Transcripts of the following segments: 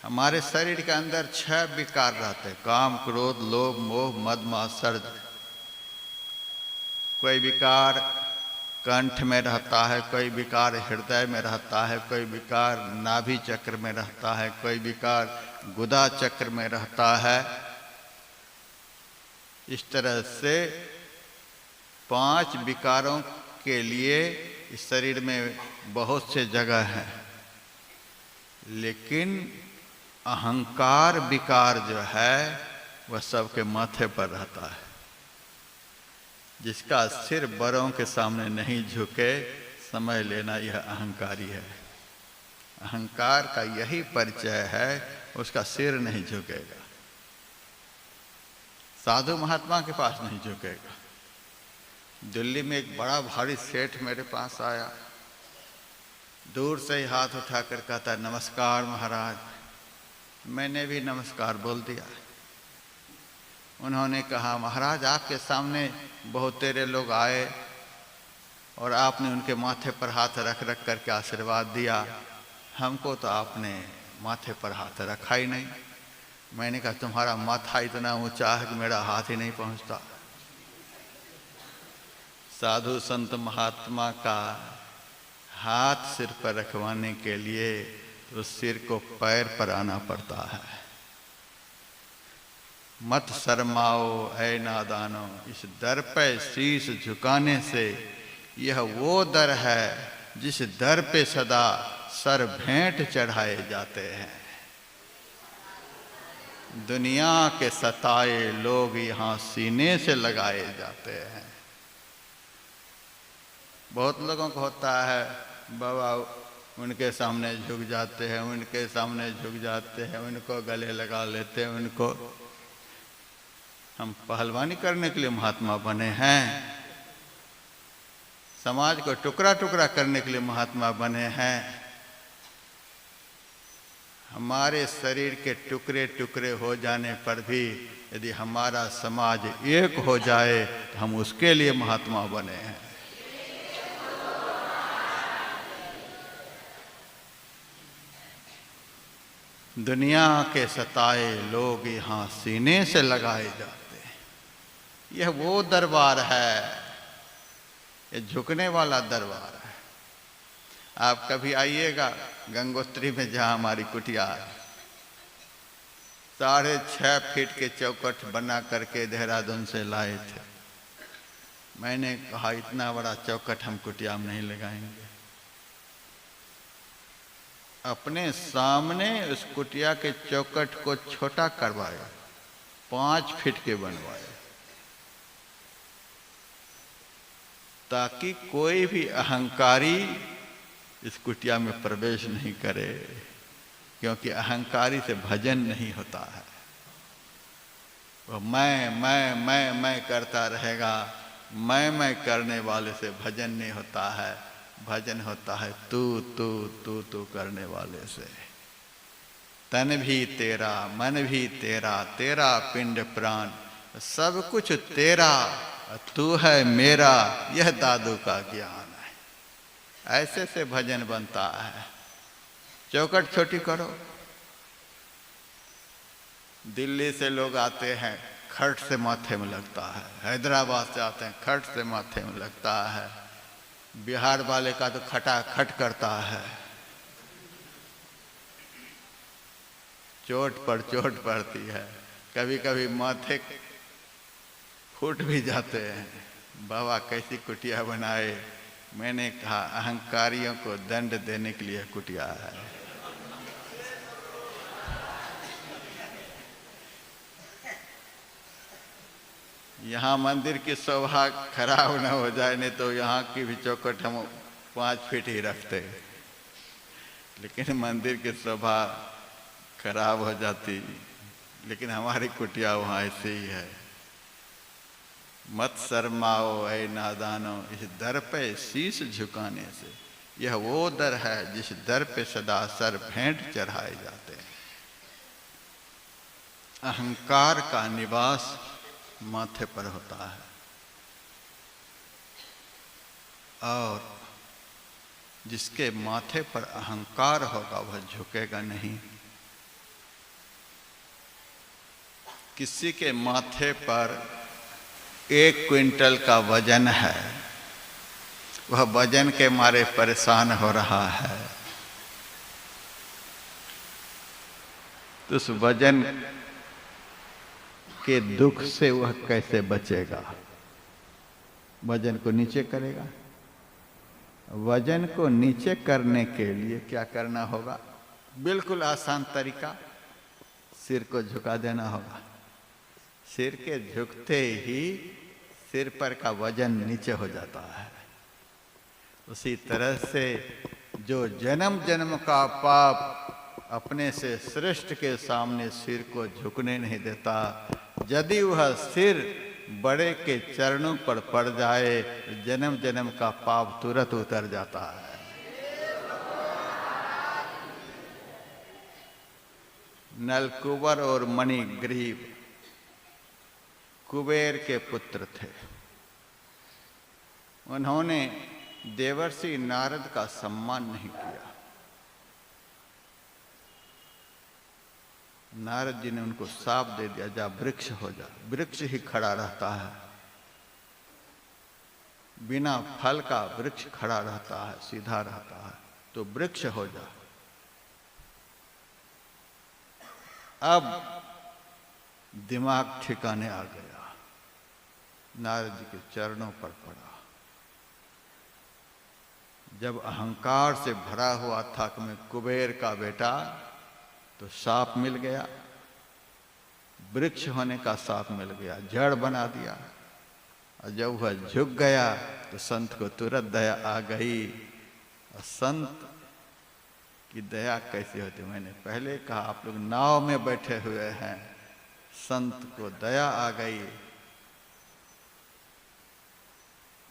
हमारे शरीर के अंदर 6 विकार रहते हैं, काम, क्रोध, लोभ, मोह, मद, मात्सर्य। कोई विकार कंठ में रहता है, कोई विकार हृदय में रहता है, कोई विकार नाभि चक्र में रहता है, कोई विकार गुदा चक्र में रहता है। इस तरह से 5 विकारों के लिए इस शरीर में बहुत से जगह है, लेकिन अहंकार विकार जो है वह सबके माथे पर रहता है। जिसका सिर बड़ों के सामने नहीं झुके, समझ लेना यह अहंकारी है। अहंकार का यही परिचय है, उसका सिर नहीं झुकेगा, साधु महात्मा के पास नहीं झुकेगा। दिल्ली में एक बड़ा भारी सेठ मेरे पास आया, दूर से ही हाथ उठाकर कहता, नमस्कार महाराज। मैंने भी नमस्कार बोल दिया। उन्होंने कहा, महाराज आपके सामने बहुत तेरे लोग आए और आपने उनके माथे पर हाथ रख रख करके आशीर्वाद दिया, हमको तो आपने माथे पर हाथ रखा ही नहीं। मैंने कहा, तुम्हारा माथा इतना ऊंचा है कि मेरा हाथ ही नहीं पहुंचता। साधु संत महात्मा का हाथ सिर पर रखवाने के लिए तो सिर को पैर पर आना पड़ता है। मत शर्माओ ऐ नादानो, इस दर पे शीश झुकाने से यह वो दर है जिस दर पे सदा सर भेंट चढ़ाए जाते हैं। दुनिया के सताए लोग यहाँ सीने से लगाए जाते हैं। बहुत लोगों को होता है, बाबा उनके सामने झुक जाते हैं, उनके सामने झुक जाते हैं, उनको गले लगा लेते हैं, उनको। हम पहलवानी करने के लिए महात्मा बने हैं, समाज को टुकड़ा टुकड़ा करने के लिए महात्मा बने हैं। हमारे शरीर के टुकड़े टुकड़े हो जाने पर भी यदि हमारा समाज एक हो जाए तो हम उसके लिए महात्मा बने हैं। दुनिया के सताए लोग यहाँ सीने से लगाए जाते हैं। यह वो दरबार है, ये झुकने वाला दरबार है। आप कभी आइएगा गंगोत्री में, जहाँ हमारी कुटिया है, 6.5 फीट के चौखट बना करके देहरादून से लाए थे। मैंने कहा, इतना बड़ा चौखट हम कुटिया में नहीं लगाएंगे। अपने सामने उस कुटिया के चौखट को छोटा करवाए, 5 फीट के बनवाए, ताकि कोई भी अहंकारी इस कुटिया में प्रवेश नहीं करे, क्योंकि अहंकारी से भजन नहीं होता है। वह मैं करता रहेगा। मैं करने वाले से भजन नहीं होता है। भजन होता है तू तू तू तू करने वाले से। तन भी तेरा, मन भी तेरा, तेरा पिंड प्राण सब कुछ तेरा, तू है मेरा, यह दादू का ज्ञान है। ऐसे से भजन बनता है। चौखट छोटी करो। दिल्ली से लोग आते हैं, खट से माथे में लगता है। हैदराबाद से आते हैं, खट से माथे में लगता है। बिहार वाले का तो खटाखट करता है। चोट पर चोट पड़ती है, कभी कभी माथे फूट भी जाते हैं। बाबा कैसी कुटिया बनाए। मैंने कहा, अहंकारियों को दंड देने के लिए कुटिया है। यहाँ मंदिर की शोभा खराब न हो जाए, नहीं तो यहाँ की भी चौखट हम 5 फीट ही रखते, लेकिन मंदिर की शोभा खराब हो जाती। लेकिन हमारी कुटिया वहाँ ऐसे ही है। मत शर्माओ ऐ नादानो, इस दर पे शीश झुकाने से यह वो दर है जिस दर पे सदा सर भेंट चढ़ाए जाते हैं। अहंकार का निवास माथे पर होता है, और जिसके माथे पर अहंकार होगा वह झुकेगा नहीं। किसी के माथे पर 1 क्विंटल का वजन है, वह वजन के मारे परेशान हो रहा है, तो उस वजन के दुख से वह कैसे बचेगा? वजन को नीचे करेगा। वजन को नीचे करने के लिए क्या करना होगा? बिल्कुल आसान तरीका, सिर को झुका देना होगा। सिर के झुकते ही सिर पर का वजन नीचे हो जाता है। उसी तरह से जो जन्म जन्म का पाप अपने से श्रेष्ठ के सामने सिर को झुकने नहीं देता, यदि वह सिर बड़े के चरणों पर पड़ जाए, जन्म जन्म का पाप तुरंत उतर जाता है। नलकुबर और मणिग्रीव कुबेर के पुत्र थे। उन्होंने देवर्षि नारद का सम्मान नहीं किया। नारद जी ने उनको शाप दे दिया, जा वृक्ष हो जा। वृक्ष ही खड़ा रहता है, बिना फल का वृक्ष खड़ा रहता है, सीधा रहता है, तो वृक्ष हो जा। अब दिमाग ठिकाने आ गया, नारद जी के चरणों पर पड़ा। जब अहंकार से भरा हुआ था कि मैं कुबेर का बेटा, तो शाप मिल गया, वृक्ष होने का शाप मिल गया, जड़ बना दिया। और जब वह झुक गया तो संत को तुरंत दया आ गई। और संत की दया कैसी होती? मैंने पहले कहा, आप लोग नाव में बैठे हुए हैं, संत को दया आ गई,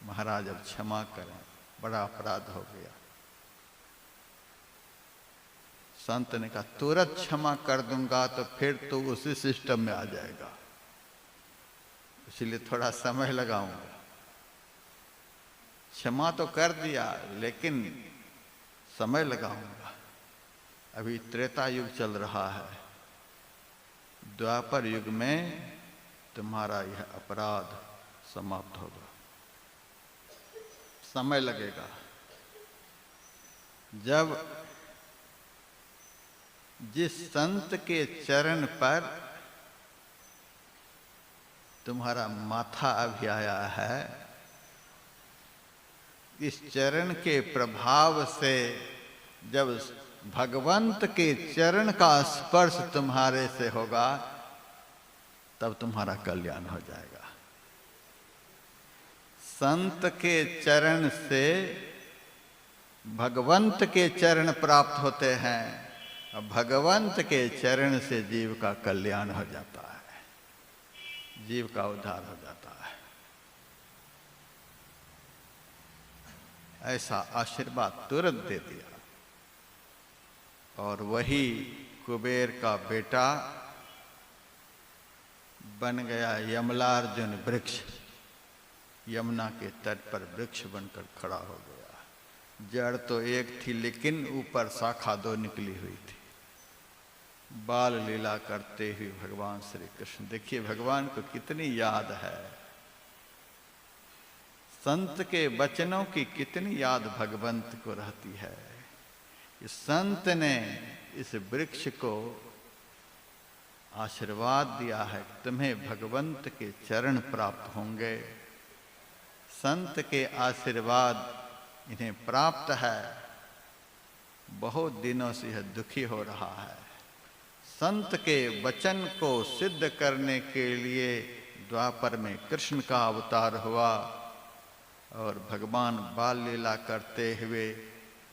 महाराज अब क्षमा करें, बड़ा अपराध हो गया। संत ने कहा, तुरंत क्षमा कर दूंगा तो फिर तो उसी सिस्टम में आ जाएगा, इसलिए थोड़ा समय लगाऊंगा। क्षमा तो कर दिया, लेकिन समय लगाऊंगा। अभी त्रेता युग चल रहा है, द्वापर युग में तुम्हारा यह अपराध समाप्त होगा, समय लगेगा। जब जिस संत के चरण पर तुम्हारा माथा अभी आया है, इस चरण के प्रभाव से जब भगवंत के चरण का स्पर्श तुम्हारे से होगा, तब तुम्हारा कल्याण हो जाएगा। संत के चरण से भगवंत के चरण प्राप्त होते हैं, और भगवंत के चरण से जीव का कल्याण हो जाता है, जीव का उद्धार हो जाता है। ऐसा आशीर्वाद तुरंत दे दिया। और वही कुबेर का बेटा बन गया यमलार्जुन वृक्ष, यमुना के तट पर वृक्ष बनकर खड़ा हो गया। जड़ तो एक थी, लेकिन ऊपर शाखा 2 निकली हुई थी। बाल लीला करते हुए भगवान श्री कृष्ण, देखिए भगवान को कितनी याद है, संत के वचनों की कितनी याद भगवंत को रहती है। इस संत ने इस वृक्ष को आशीर्वाद दिया है, तुम्हें भगवंत के चरण प्राप्त होंगे। संत के आशीर्वाद इन्हें प्राप्त है। बहुत दिनों से यह दुखी हो रहा है। संत के वचन को सिद्ध करने के लिए द्वापर में कृष्ण का अवतार हुआ, और भगवान बाल लीला करते हुए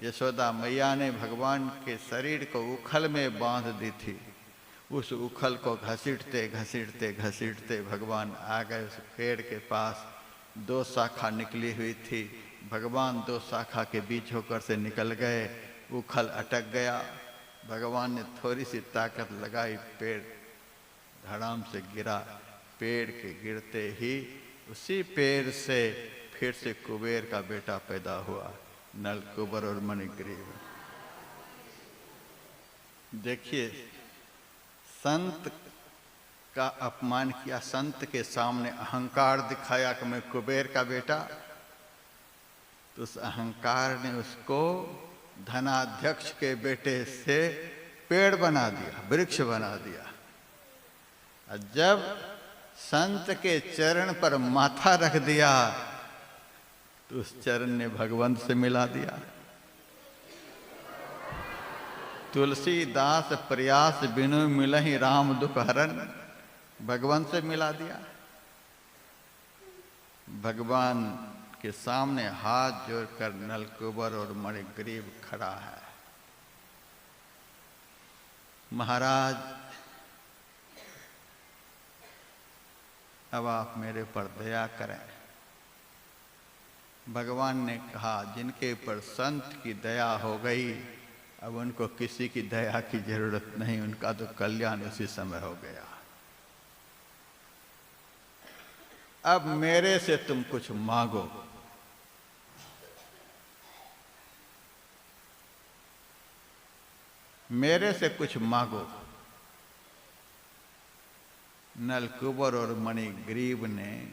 यशोदा मैया ने भगवान के शरीर को उखल में बांध दी थी। उस उखल को घसीटते घसीटते घसीटते भगवान आ गए उस पेड़ के पास। 2 शाखा निकली हुई थी, भगवान 2 शाखा के बीच होकर से निकल गए। उखल अटक गया, भगवान ने थोड़ी सी ताकत लगाई, पेड़ धड़ाम से गिरा। पेड़ के गिरते ही उसी पेड़ से फिर से कुबेर का बेटा पैदा हुआ, नलकुबर और मणिग्रीव। देखिए, संत का अपमान किया, संत के सामने अहंकार दिखाया कि मैं कुबेर का बेटा, तो उस अहंकार ने उसको धनाध्यक्ष के बेटे से पेड़ बना दिया, वृक्ष बना दिया। और जब संत के चरण पर माथा रख दिया तो उस चरण ने भगवंत से मिला दिया। तुलसीदास प्रयास बिनु मिलहि राम दुख हरन, भगवान से मिला दिया। भगवान के सामने हाथ जोड़कर नलकुबर और मणिग्रीव खड़ा है। महाराज अब आप मेरे पर दया करें। भगवान ने कहा जिनके ऊपर संत की दया हो गई अब उनको किसी की दया की जरूरत नहीं, उनका तो कल्याण उसी समय हो गया। अब मेरे से तुम कुछ मांगो। मेरे से कुछ मांगो। नलकुबर और मणिग्रीव ने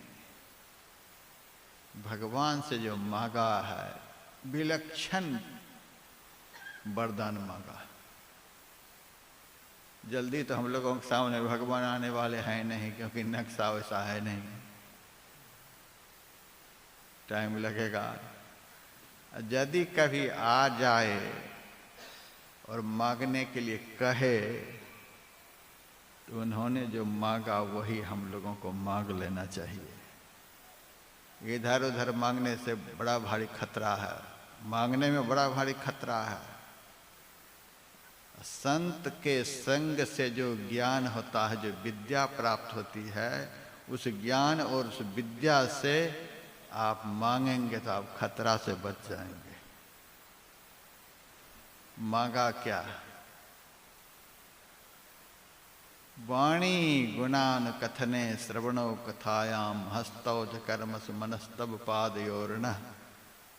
भगवान से जो मांगा है विलक्षण वरदान मांगा। जल्दी तो हम लोगों के सामने भगवान आने वाले हैं नहीं, क्योंकि नक्शा वैसा है नहीं, टाइम लगेगा। यदि कभी आ जाए और मांगने के लिए कहे तो उन्होंने जो मांगा वही हम लोगों को मांग लेना चाहिए। इधर उधर मांगने से बड़ा भारी खतरा है, मांगने में बड़ा भारी खतरा है। संत के संग से जो ज्ञान होता है, जो विद्या प्राप्त होती है, उस ज्ञान और उस विद्या से आप मांगेंगे तो आप खतरा से बच जाएंगे। मांगा क्या? वाणी गुणान कथने श्रवणो कथायाम हस्तौज कर्मसु मनस्तव पादयोर्न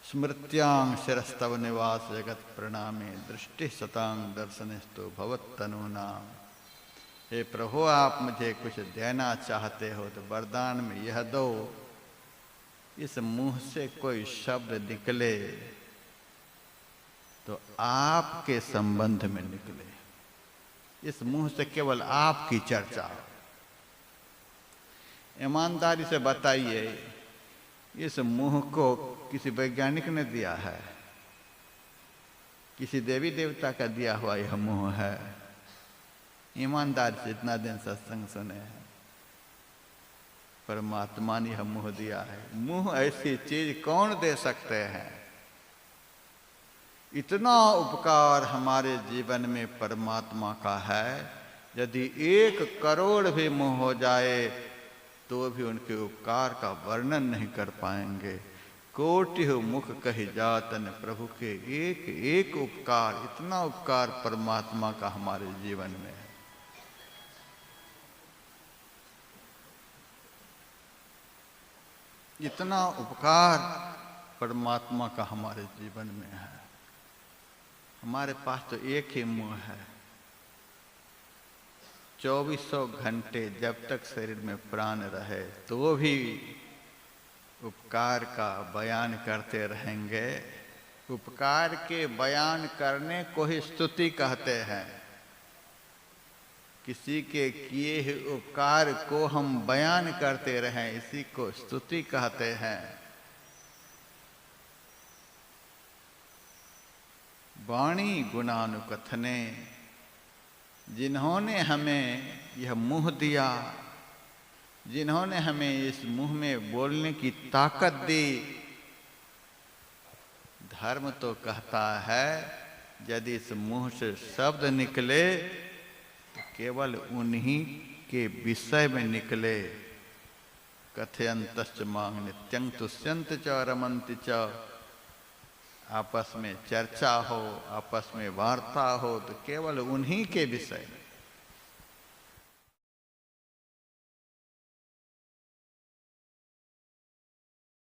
स्मृत्यांग शिरस्तव निवास जगत प्रणामे दृष्टि सतांग दर्शनस्तु भवत्तनूनाम। हे प्रभु, आप मुझे कुछ देना चाहते हो तो वरदान में यह दो, इस मुंह से कोई शब्द निकले तो आपके संबंध में निकले, इस मुंह से केवल आपकी चर्चा। ईमानदारी से बताइए, इस मुंह को किसी वैज्ञानिक ने दिया है? किसी देवी देवता का दिया हुआ यह मुंह है? ईमानदारी से इतना दिन सत्संग सुने हैं, परमात्मा ने यह मुंह दिया है। मुंह ऐसी चीज कौन दे सकते हैं? इतना उपकार हमारे जीवन में परमात्मा का है, यदि 1 करोड़ भी मुंह हो जाए तो भी उनके उपकार का वर्णन नहीं कर पाएंगे। कोटि मुख कही जातन प्रभु के एक एक उपकार, इतना उपकार परमात्मा का हमारे जीवन में है। इतना उपकार परमात्मा का हमारे जीवन में है। हमारे पास तो एक ही मुंह है, 2400 घंटे जब तक शरीर में प्राण रहे तो भी उपकार का बयान करते रहेंगे। उपकार के बयान करने को ही स्तुति कहते हैं। किसी के किए हुए उपकार को हम बयान करते रहें, इसी को स्तुति कहते हैं। वाणी गुणानुकथने, जिन्होंने हमें यह मुंह दिया, जिन्होंने हमें इस मुंह में बोलने की ताकत दी। धर्म तो कहता है यदि इस मुंह से शब्द निकले तो केवल उन्हीं के विषय में निकले। कथयंतश्च मांग नित्यं तुष्यन्त च रमन्ति च। आपस में चर्चा हो, आपस में वार्ता हो तो केवल उन्हीं के विषय में।